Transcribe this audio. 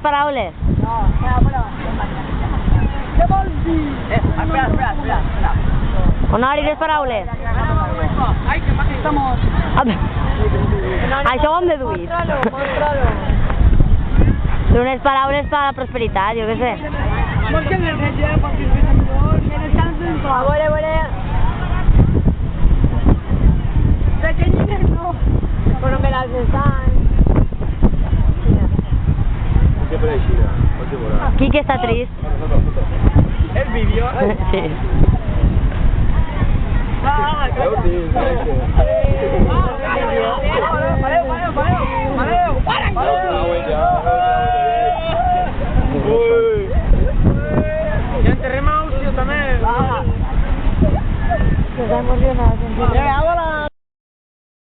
paraules? No, espera. Què vols dir? Espera. Honori, 3 paraules. Ai, que m'ha quedat mort. Això ho hem deduït. Mostralo. Són unes paraules per a la prosperitat, jo què sé. Vols que les vegem perquè és millor? Que les canten tot. A veure. Pequeñines no. Però me las están. Quique està trist. El vídeo. Sí. Ya enterremos, yo también. Está emocionado.